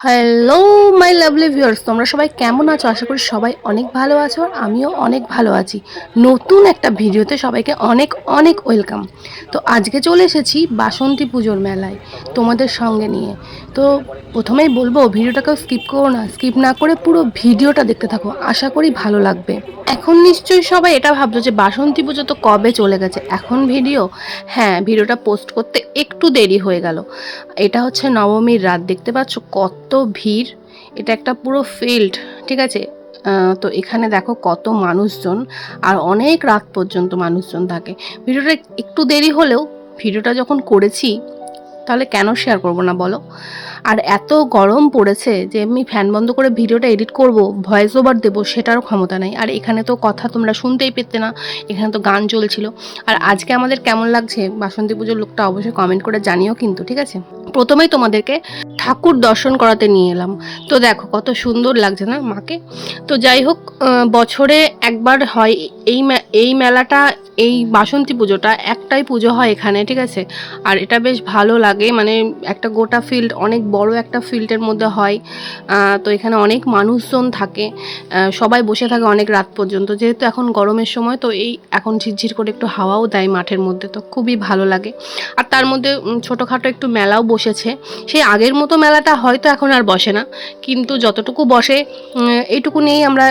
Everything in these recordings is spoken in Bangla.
হ্যালো মাই লাভলি ভিউয়ার্স, তোমরা সবাই কেমন আছো? আশা করি সবাই অনেক ভালো আছো আর আমিও অনেক ভালো আছি। নতুন একটা ভিডিওতে সবাইকে অনেক অনেক ওয়েলকাম। তো আজকে চলে এসেছি বাসন্তী পুজোর মেলায় তোমাদের সঙ্গে নিয়ে। তো প্রথমেই বলবো ভিডিওটাকেও স্কিপ করো না, স্কিপ না করে পুরো ভিডিওটা দেখতে থাকো, আশা করি ভালো লাগবে। এখন নিশ্চয়ই সবাই এটা ভাবছো যে বাসন্তী পুজো তো কবে চলে গেছে, এখন ভিডিও? হ্যাঁ, ভিডিওটা পোস্ট করতে একটু দেরি হয়ে গেল। এটা হচ্ছে নবমীর রাত, দেখতে পাচ্ছ কত ভিড়। এটা একটা পুরো ফিল্ড, ঠিক আছে। তো এখানে দেখো কত মানুষজন, আর অনেক রাত পর্যন্ত মানুষজন থাকে। ভিডিওটা একটু দেরি হলেও ভিডিওটা যখন করেছি তাহলে কেন শেয়ার করব না বলো। আর এত গরম পড়েছে যে আমি ফ্যান বন্ধ করে ভিডিওটা এডিট করব, ভয়েস ওভার দেবো, সেটারও ক্ষমতা নেই। আর এখানে তো কথা তোমরা শুনতেই পেতে না, এখানে তো গান চলছিল। আর আজকে আমাদের কেমন লাগছে বাসন্তী পুজোর লোকটা অবশ্যই কমেন্ট করে জানিও কিন্তু, ঠিক আছে। প্রথমেই তোমাদেরকে ঠাকুর দর্শন করাতে নিয়ে এলাম। তো দেখো কত সুন্দর লাগছে না মাকে। তো যাই হোক, বছরে একবার হয় এই মেলাটা, এই বাসন্তী পুজোটা একটাই পুজো হয় এখানে, ঠিক আছে। আর এটা বেশ ভালো লাগে, মানে একটা গোটা ফিল্ড, অনেক বড় একটা ফিল্ডের মধ্যে হয়। তো এখানে অনেক মানুষজন থাকে, সবাই বসে থাকে অনেক রাত পর্যন্ত। যেহেতু এখন গরমের সময়, তো এই এখন ঝিরঝির করে একটু হাওয়াও দেয় মাঠের মধ্যে, তো খুবই ভালো লাগে। আর তার মধ্যে ছোটোখাটো একটু মেলাও বসেছে। সেই আগের মতো মেলাটা হয়তো এখন আর বসে না, কিন্তু যতটুকু বসে এইটুকু নিয়েই আমরা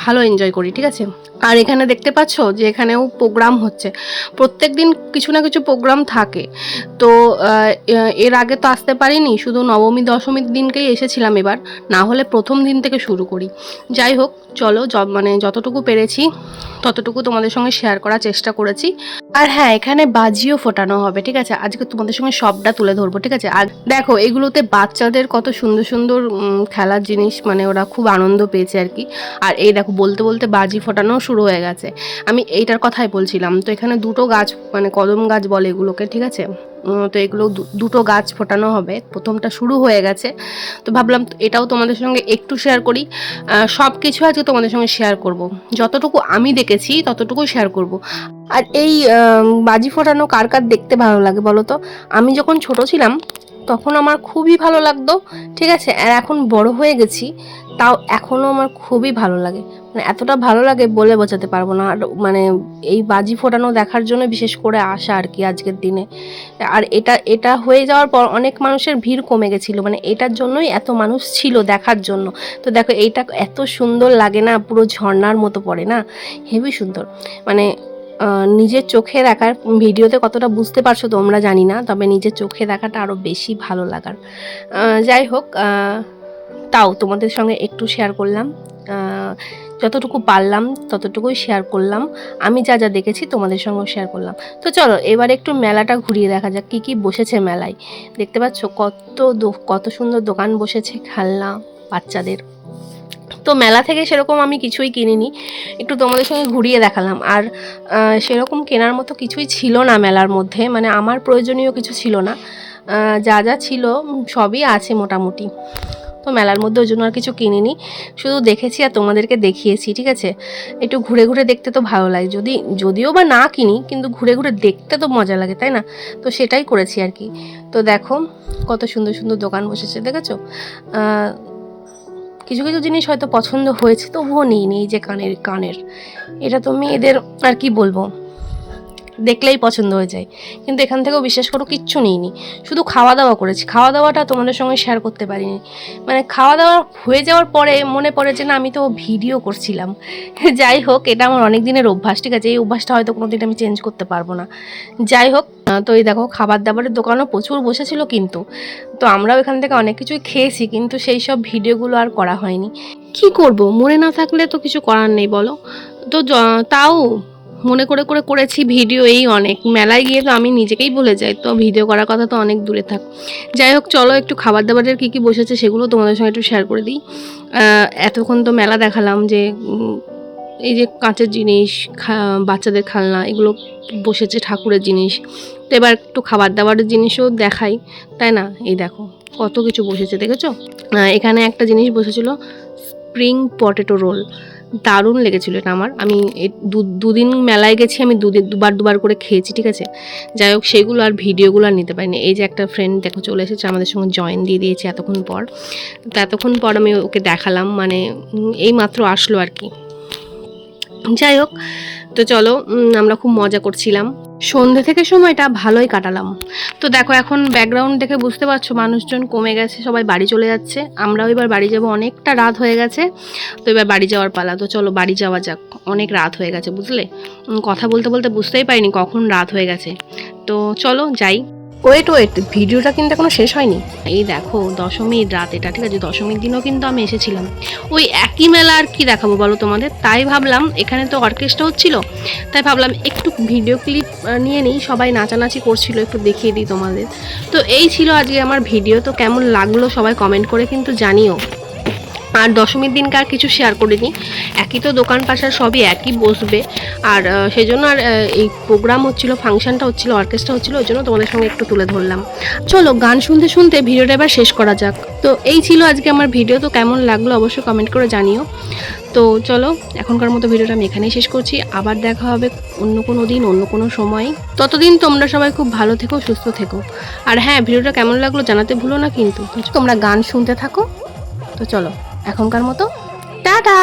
ভালো এনজয় করি, ঠিক আছে। আর এখানে দেখতে পাচ্ছ যে এখানেও প্রোগ্রাম হচ্ছে, প্রত্যেক দিন কিছু না কিছু প্রোগ্রাম থাকে। তো এর আগে তো আসতে পারিনি, শুধু নবমী দশমীর দিনকেই এসেছিলাম এবার, না হলে প্রথম দিন থেকে শুরু করি। যাই হোক, চলো মানে যতটুকু পেরেছি ততটুকু তোমাদের সঙ্গে শেয়ার করার চেষ্টা করেছি। আর হ্যাঁ, এখানে বাজিও ফোটানো হবে, ঠিক আছে। আজকে তোমাদের সঙ্গে সবটা তুলে ধরবো, ঠিক আছে। আর দেখো এগুলোতে বাচ্চাদের কত সুন্দর সুন্দর খেলার জিনিস, মানে ওরা খুব আনন্দ পেয়েছে আর কি। আর এই দেখো বলতে বলতে বাজি ফোটানো শুরু হয়ে গেছে। আমি এইটার কথাই বলছিলাম। তো এখানে দুটো গাছ, মানে কদম গাছ বলে এগুলোকে, ঠিক আছে। তো এগুলো দুটো গাছ ফোটানো হবে, প্রথমটা শুরু হয়ে গেছে। তো ভাবলাম এটাও তোমাদের সঙ্গে একটু শেয়ার করি। সব কিছু আজকে তোমাদের সঙ্গে শেয়ার করব, যতটুকু আমি দেখেছি ততটুকুই শেয়ার করব। আর এই বাজি ফোটানো কার কার দেখতে ভালো লাগে বলো তো? আমি যখন ছোট ছিলাম তখন আমার খুবই ভালো লাগতো, ঠিক আছে। আর এখন বড় হয়ে গেছি, তাও এখনও আমার খুবই ভালো লাগে, মানে এতটা ভালো লাগে বলে বোঝাতে পারবো না। আর মানে এই বাজি ফোটানো দেখার জন্য বিশেষ করে আসা আর কি আজকের দিনে। আর এটা এটা হয়ে যাওয়ার পর অনেক মানুষের ভিড় কমে গেছিলো, মানে এটার জন্যই এত মানুষ ছিল দেখার জন্য। তো দেখো এইটা এত সুন্দর লাগে না, পুরো ঝর্ণার মতো পড়ে না, হেবি সুন্দর। মানে নিজের চোখে দেখার, ভিডিওতে কতটা বুঝতে পারছো তোমরা জানি না, তবে নিজের চোখে দেখাটা আরও বেশি ভালো লাগার। যাই হোক, তাও তোমাদের সঙ্গে একটু শেয়ার করলাম, যতটুকু পারলাম ততটুকুই শেয়ার করলাম। আমি যা যা দেখেছি তোমাদের সঙ্গেও শেয়ার করলাম। তো চলো এবার একটু মেলাটা ঘুরিয়ে দেখা যাক কী কী বসেছে মেলায়। দেখতে পাচ্ছ কত সুন্দর দোকান বসেছে খেলনা বাচ্চাদের। তো মেলা থেকে সেরকম আমি কিছুই কিনিনি, একটু তোমাদের সঙ্গে ঘুরিয়ে দেখালাম। আর সেরকম কেনার মতো কিছুই ছিল না মেলার মধ্যে, মানে আমার প্রয়োজনীয় কিছু ছিল না। যা যা ছিল সবই আছে মোটামুটি। তো মেলার মধ্যে ওই জন্য আর কিছু কিনিনি, শুধু দেখেছি আর তোমাদেরকে দেখিয়েছি, ঠিক আছে। একটু ঘুরে ঘুরে দেখতে তো ভালো লাগে, যদিও বা না কিনি, কিন্তু ঘুরে ঘুরে দেখতে তো মজা লাগে, তাই না? তো সেটাই করেছি আর কি। তো দেখো কত সুন্দর সুন্দর দোকান বসেছে, দেখেছো। কিছু কিছু জিনিস হয়তো পছন্দ হয়েছে, তবুও নিইনি। এই যে কানের এটা তো মেয়েদের, আর কি বলবো, দেখলেই পছন্দ হয়ে যায়। কিন্তু এখান থেকেও বিশ্বাস করো কিচ্ছু নিইনি, শুধু খাওয়া দাওয়া করেছি। খাওয়া দাওয়াটা তোমাদের সঙ্গে শেয়ার করতে পারিনি, মানে খাওয়া দাওয়া হয়ে যাওয়ার পরে মনে পড়ে যে না, আমি তো ভিডিও করছিলাম। যাই হোক, এটা আমার অনেক দিনের অভ্যাস, ঠিক আছে। এই অভ্যাসটা হয়তো কোনো দিন আমি চেঞ্জ করতে পারবো না। যাই হোক, তো এই দেখো খাবার দাবারের দোকানও প্রচুর বসেছিল কিন্তু। তো আমরাও এখান থেকে অনেক কিছুই খেয়েছি, কিন্তু সেই সব ভিডিওগুলো আর করা হয়নি। কি করব, মনে না থাকলে তো কিছু করার নেই বলো। তো তাও মনে করে করে করেছি ভিডিও, এই অনেক। মেলায় গিয়ে তো আমি নিজেকেই ভুলে যাই, তো ভিডিও করার কথা তো অনেক দূরে থাক। যাই হোক, চলো একটু খাবার দাবারের কী কী বসেছে সেগুলো তোমাদের সঙ্গে একটু শেয়ার করে দিই। এতক্ষণ তো মেলা দেখালাম, যে এই যে কাঁচের জিনিস, বাচ্চাদের খেলনা, এগুলো বসেছে, ঠাকুরের জিনিস। তো এবার একটু খাবার দাবারের জিনিসও দেখাই, তাই না। এই দেখো কত কিছু বসেছে, দেখেছো। এখানে একটা জিনিস বসেছিল, স্প্রিং পটেটো রোল। দারুণ লেগেছিলো এটা আমার। আমি দুদিন মেলায় গেছি, আমি দুবার করে খেয়েছি, ঠিক আছে। যাই হোক, সেগুলো আর ভিডিওগুলো আর নিতে পারিনি। এই যে একটা ফ্রেন্ড দেখো চলে এসেছে আমাদের সঙ্গে, জয়েন দিয়ে দিয়েছে এতক্ষণ পর। তো এতক্ষণ পর আমি ওকে দেখালাম, মানে এই মাত্র আসলো আর কি। যাই হোক, তো চলো, আমরা খুব মজা করছিলাম, সন্ধ্যে থেকে সময়টা ভালোই কাটালাম। তো দেখো এখন ব্যাকগ্রাউন্ড দেখে বুঝতে পারছো মানুষজন কমে গেছে, সবাই বাড়ি চলে যাচ্ছে। আমরাও এবার বাড়ি যাব, অনেকটা রাত হয়ে গেছে। তো এবার বাড়ি যাওয়ার পালা। তো চলো বাড়ি যাওয়া যাক, অনেক রাত হয়ে গেছে বুঝলে। কথা বলতে বলতে বুঝতেই পারিনি কখন রাত হয়ে গেছে। তো চলো যাই। ওয়েট, ভিডিওটা কিন্তু এখনো শেষ হয়নি। এই দেখো দশমীর রাত এটা, ঠিক আছে। দশমীর দিনও কিন্তু আমি এসেছিলাম, ওই একই মেলা আর কি দেখাবো বলো তোমাদের। তাই ভাবলাম, এখানে তো অর্কেস্ট্রা হচ্ছিল, তাই ভাবলাম একটু ভিডিও ক্লিপ নিয়ে নিই। সবাই নাচানাচি করছিল, একটু দেখিয়ে দিই তোমাদের। তো এই ছিল আজকে আমার ভিডিও। তো কেমন লাগলো সবাই কমেন্ট করে কিন্তু জানিও। আর দশমীর দিনকে আর কিছু শেয়ার করিনি, একই তো দোকান পাশার সবই একই বসবে। আর সেই জন্য আর এই প্রোগ্রাম হচ্ছিলো, ফাংশনটা হচ্ছিলো, অর্কেস্ট্রা হচ্ছিলো, ওই জন্য তোমাদের সঙ্গে একটু তুলে ধরলাম। চলো গান শুনতে শুনতে ভিডিওটা এবার শেষ করা যাক। তো এই ছিল আজকে আমার ভিডিও। তো কেমন লাগলো অবশ্যই কমেন্ট করে জানিও। তো চলো এখনকার মতো ভিডিওটা আমি এখানেই শেষ করছি। আবার দেখা হবে অন্য কোনো দিন, অন্য কোনো সময়। ততদিন তোমরা সবাই খুব ভালো থেকো, সুস্থ থেকো। আর হ্যাঁ, ভিডিওটা কেমন লাগলো জানাতে ভুলো না কিন্তু। তোমরা গান শুনতে থাকো। তো চলো এখনকার মতো টাটা।